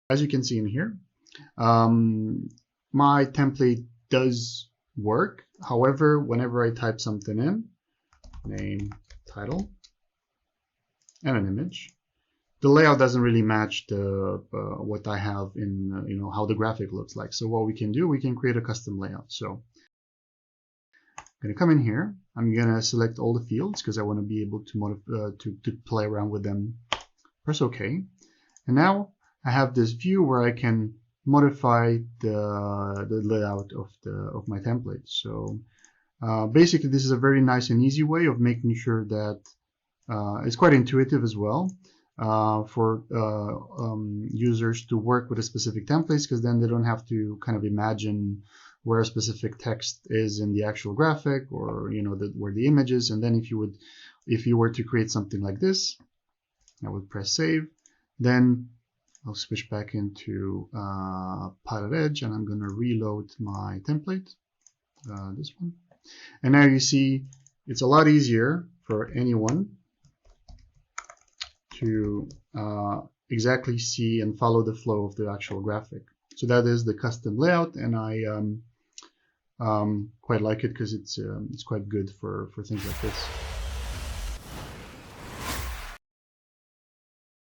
as you can see in here, my template does work. However, whenever I type something in, name, title, and an image, the layout doesn't really match the what I have in how the graphic looks like. So what we can do, we can create a custom layout. So I'm going to come in here. I'm going to select all the fields because I want to be able to play around with them. Press OK. And now I have this view where I can modify the layout of my template. So basically, this is a very nice and easy way of making sure that it's quite intuitive as well for users to work with a specific templates, because then they don't have to kind of imagine where a specific text is in the actual graphic, or where the image is. And then if you were to create something like this, I would press save. Then I'll switch back into Pilot Edge, and I'm going to reload my template, this one. And now you see it's a lot easier for anyone to exactly see and follow the flow of the actual graphic. So that is the custom layout, and I quite like it because it's quite good for things like this.